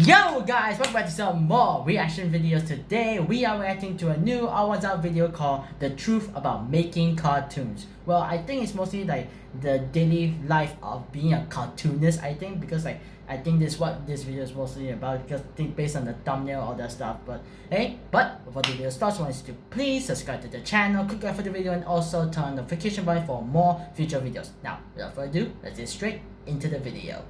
Yo guys, welcome back to some more reaction videos. Today we are reacting to a new TheOdd1sOut video called The Truth About Making Cartoons. Well, I think it's mostly like the daily life of being a cartoonist, I think, because I think this is what this video is mostly about, because I think based on the thumbnail, all that stuff. But before the video starts, I want you to please subscribe to the channel, click like for the video, and also turn on the notification button for more future videos. Now, without further ado, let's get straight into the video.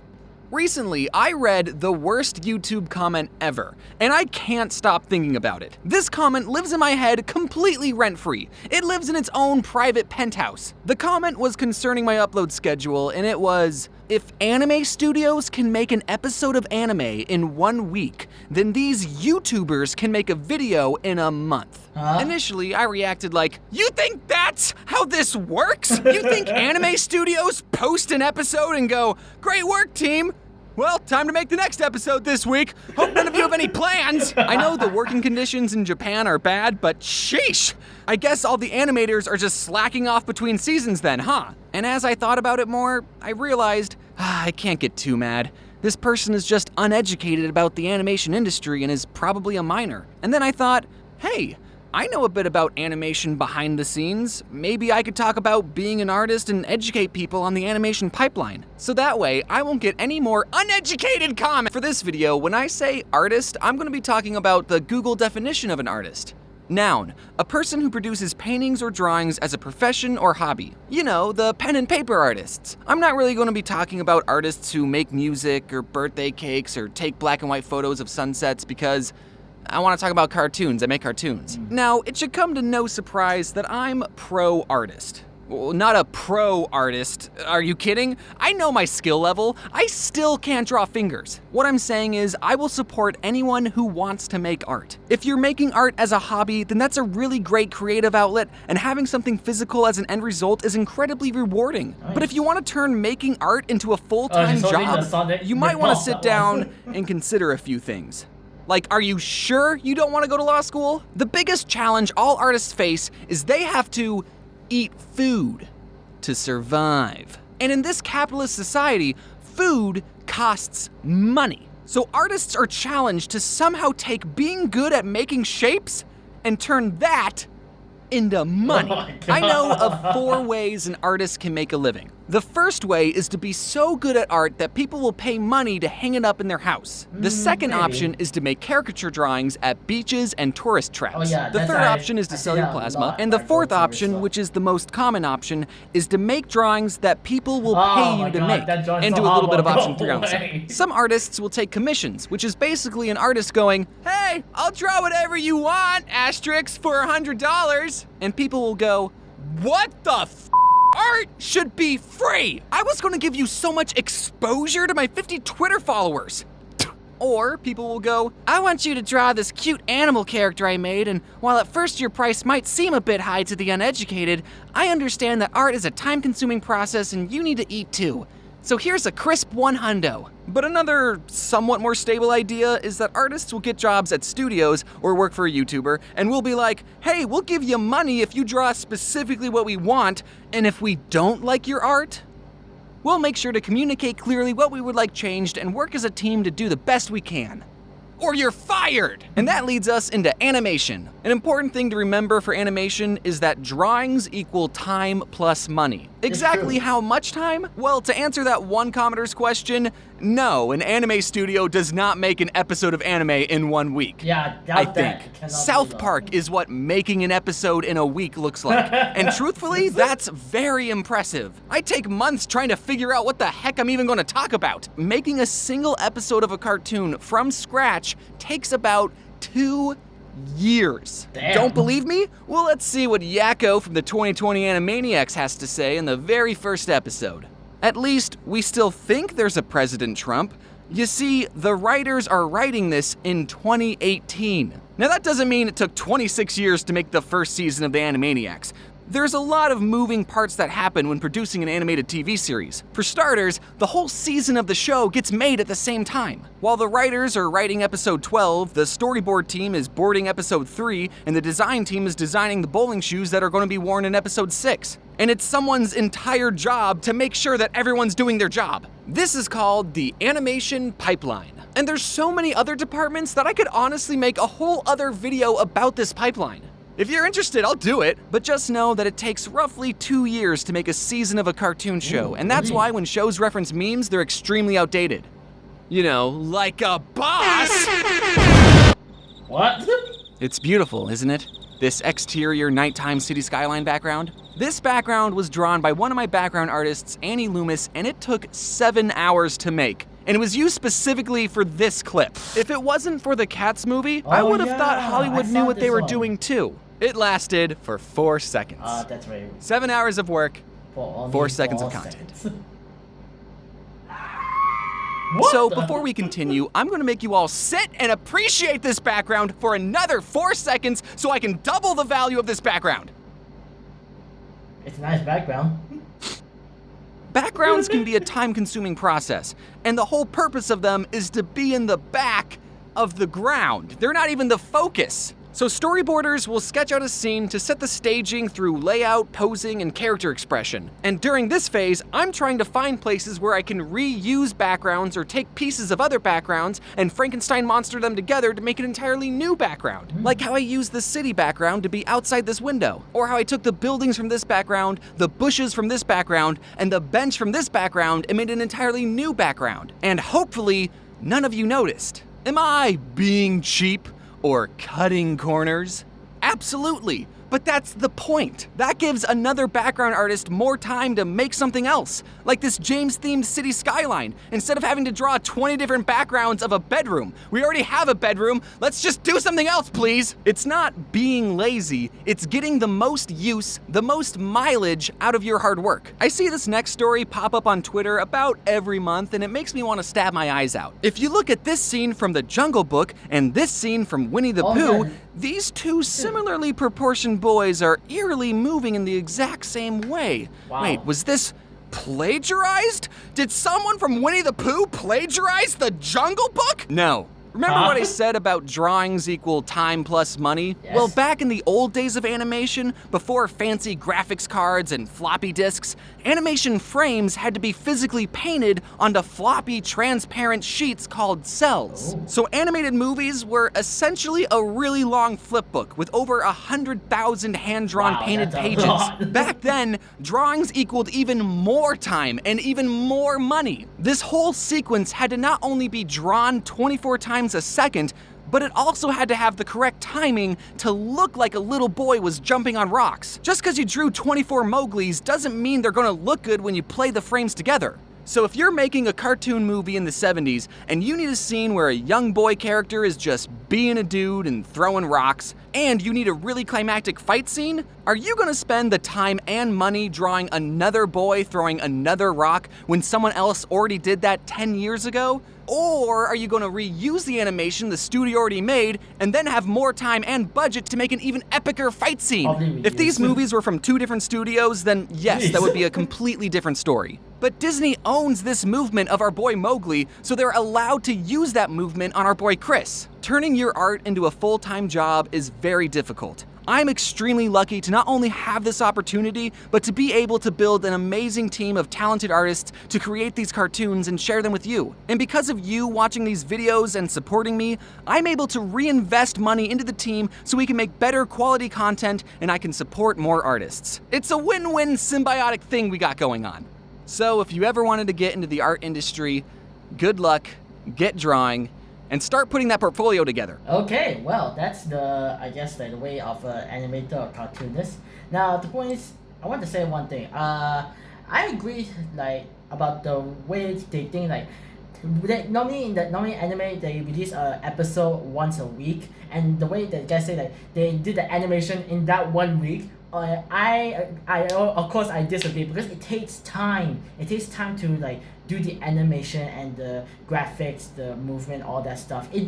Recently, I read the worst YouTube comment ever, and I can't stop thinking about it. This comment lives in my head completely rent-free. It lives in its own private penthouse. The comment was concerning my upload schedule, and it was, if anime studios can make an episode of anime in 1 week, then these YouTubers can make a video in a month. Initially, I reacted like, you think that's how this works? You think anime studios post an episode and go, great work, team? Well, time to make the next episode this week. Hope none of you have any plans. I know the working conditions in Japan are bad, but sheesh. I guess all the animators are just slacking off between seasons then, huh? And as I thought about it more, I realized, I can't get too mad. This person is just uneducated about the animation industry and is probably a minor. And then I thought, hey, I know a bit about animation behind the scenes. Maybe I could talk about being an artist and educate people on the animation pipeline. So that way, I won't get any more uneducated comments. For this video, when I say artist, I'm gonna be talking about the Google definition of an artist. Noun, a person who produces paintings or drawings as a profession or hobby. You know, the pen and paper artists. I'm not really gonna be talking about artists who make music or birthday cakes or take black and white photos of sunsets because I want to talk about cartoons. I make cartoons. Now, it should come to no surprise that I'm pro-artist. Well, not a pro-artist. Are you kidding? I know my skill level. I still can't draw fingers. What I'm saying is I will support anyone who wants to make art. If you're making art as a hobby, then that's a really great creative outlet, and having something physical as an end result is incredibly rewarding. Nice. But if you want to turn making art into a full-time job, you might want to sit down and consider a few things. Like, are you sure you don't want to go to law school? The biggest challenge all artists face is they have to eat food to survive. And in this capitalist society, food costs money. So artists are challenged to somehow take being good at making shapes and turn that into money. I know of 4 ways an artist can make a living. The first way is to be so good at art that people will pay money to hang it up in their house. The second option is to make caricature drawings at beaches and tourist traps. The third option is to sell your plasma. And the fourth option, which is the most common option, is to make drawings that people will pay you to make. And do a little bit of option 3 on the side. Some artists will take commissions, which is basically an artist going, hey, I'll draw whatever you want, asterisk, for $100. And people will go, what the f***? Art should be free! I was gonna give you so much exposure to my 50 Twitter followers. Or people will go, I want you to draw this cute animal character I made, and while at first your price might seem a bit high to the uneducated, I understand that art is a time-consuming process and you need to eat too. So here's a crisp $100. But another somewhat more stable idea is that artists will get jobs at studios or work for a YouTuber, and we'll be like, hey, we'll give you money if you draw specifically what we want, and if we don't like your art, we'll make sure to communicate clearly what we would like changed and work as a team to do the best we can. Or you're fired! And that leads us into animation. An important thing to remember for animation is that drawings equal time plus money. Exactly how much time? Well, to answer that one commenter's question, no, an anime studio does not make an episode of anime in 1 week. Yeah, I think. South Park is what making an episode in a week looks like. And truthfully, that's very impressive. I take months trying to figure out what the heck I'm even gonna talk about. Making a single episode of a cartoon from scratch takes about 2 years. Damn. Don't believe me? Well, let's see what Yakko from the 2020 Animaniacs has to say in the very first episode. At least, we still think there's a President Trump. You see, the writers are writing this in 2018. Now that doesn't mean it took 26 years to make the first season of the Animaniacs. There's a lot of moving parts that happen when producing an animated TV series. For starters, the whole season of the show gets made at the same time. While the writers are writing episode 12, the storyboard team is boarding episode 3, and the design team is designing the bowling shoes that are going to be worn in episode 6. And it's someone's entire job to make sure that everyone's doing their job. This is called the animation pipeline. And there's so many other departments that I could honestly make a whole other video about this pipeline. If you're interested, I'll do it, but just know that it takes roughly 2 years to make a season of a cartoon show, and that's why when shows reference memes, they're extremely outdated. You know, like a boss! What? It's beautiful, isn't it? This exterior nighttime city skyline background. This background was drawn by one of my background artists, Annie Loomis, and it took 7 hours to make. And it was used specifically for this clip. If it wasn't for the Cats movie, I would have thought Hollywood knew what they were doing too. It lasted for 4 seconds. That's right. 7 hours of work, For only 4 seconds of 4 content. seconds. So before we continue, I'm gonna make you all sit and appreciate this background for another 4 seconds so I can double the value of this background. It's a nice background. Backgrounds can be a time-consuming process, and the whole purpose of them is to be in the back of the ground. They're not even the focus. So storyboarders will sketch out a scene to set the staging through layout, posing, and character expression. And during this phase, I'm trying to find places where I can reuse backgrounds or take pieces of other backgrounds and Frankenstein monster them together to make an entirely new background. Like how I used the city background to be outside this window, or how I took the buildings from this background, the bushes from this background, and the bench from this background and made an entirely new background. And hopefully, none of you noticed. Am I being cheap? Or cutting corners? Absolutely, but that's the point. That gives another background artist more time to make something else, like this James-themed city skyline. Instead of having to draw 20 different backgrounds of a bedroom, we already have a bedroom, let's just do something else, please. It's not being lazy, it's getting the most use, the most mileage out of your hard work. I see this next story pop up on Twitter about every month, and it makes me want to stab my eyes out. If you look at this scene from The Jungle Book and this scene from Winnie the Pooh, these two similarly proportioned boys are eerily moving in the exact same way. Wow. Wait, was this plagiarized? Did someone from Winnie the Pooh plagiarize The Jungle Book? No. Remember what I said about drawings equal time plus money? Yes. Well, back in the old days of animation, before fancy graphics cards and floppy disks, animation frames had to be physically painted onto floppy, transparent sheets called cells. So animated movies were essentially a really long flipbook with over 100,000 hand-drawn painted that's a pages. lot. Back then, drawings equaled even more time and even more money. This whole sequence had to not only be drawn 24 times a second, but it also had to have the correct timing to look like a little boy was jumping on rocks. Just because you drew 24 Mowglis doesn't mean they're gonna look good when you play the frames together. So if you're making a cartoon movie in the 70s and you need a scene where a young boy character is just being a dude and throwing rocks, and you need a really climactic fight scene, are you gonna spend the time and money drawing another boy throwing another rock when someone else already did that 10 years ago? Or are you gonna reuse the animation the studio already made and then have more time and budget to make an even epicer fight scene? If these movies were from 2 different studios, then yes, that would be a completely different story. But Disney owns this movement of our boy Mowgli, so they're allowed to use that movement on our boy Chris. Turning your art into a full-time job is very difficult. I'm extremely lucky to not only have this opportunity, but to be able to build an amazing team of talented artists to create these cartoons and share them with you. And because of you watching these videos and supporting me, I'm able to reinvest money into the team so we can make better quality content and I can support more artists. It's a win-win symbiotic thing we got going on. So if you ever wanted to get into the art industry, good luck, get drawing, and start putting that portfolio together. Okay, well, that's I guess the way of animator or cartoonist. Now, the point is, I want to say one thing. I agree, about the way they think, normally anime they release a episode once a week, and the way that guys say they did the animation in that 1 week. I of course I disagree because it takes time. It takes time to do the animation and the graphics, the movement, all that stuff. It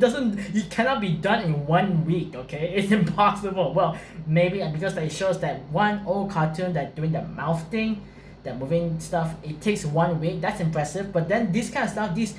cannot be done in 1 week. Okay, it's impossible. Well, maybe because it shows that one old cartoon that doing the mouth thing, that moving stuff, it takes 1 week. That's impressive. But then this kind of stuff, this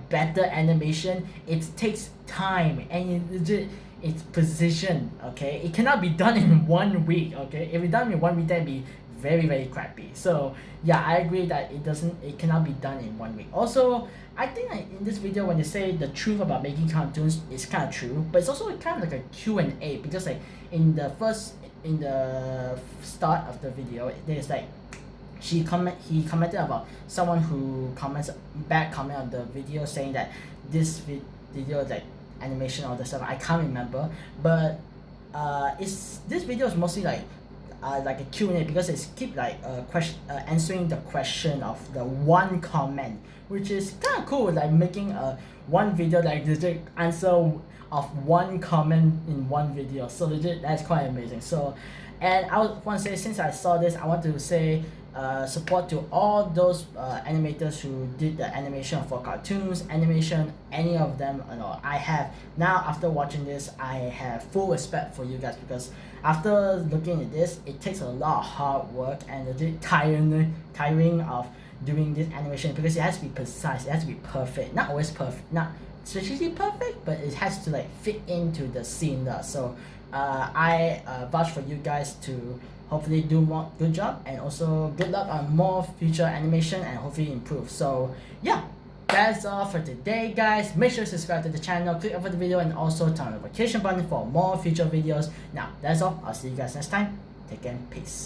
better animation, it takes time and it's precision. Okay, it cannot be done in 1 week. Okay, if it's done in 1 week, that'd be very crappy. So yeah, I agree that it cannot be done in 1 week. Also, I think like in this video when they say the truth about making cartoons is kind of true, but it's also kind of like a Q&A, because like in the start of the video there's like he commented about someone who bad comment on the video, saying that this video is like animation or the stuff. I can't remember, but this video is mostly like a Q&A, because it's keep like answering the question of the one comment, which is kind of cool, like making a one video like legit answer of one comment in one video. So legit, that's quite amazing. So, and I want to say, since I saw this, I want to say support to all those animators who did the animation for cartoons, animation, any of them. You know, I have now, after watching this, I have full respect for you guys, because after looking at this, it takes a lot of hard work and legit tiring of doing this animation, because it has to be precise, it has to be perfect, not always perfect, not strategically perfect, but it has to like fit into the scene. So I vouch for you guys to hopefully do more good job, and also good luck on more future animation and hopefully improve. So yeah, that's all for today, guys. Make sure to subscribe to the channel, click over the video, and also turn on the notification button for more future videos. Now that's all. I'll see you guys next time. Take care and peace.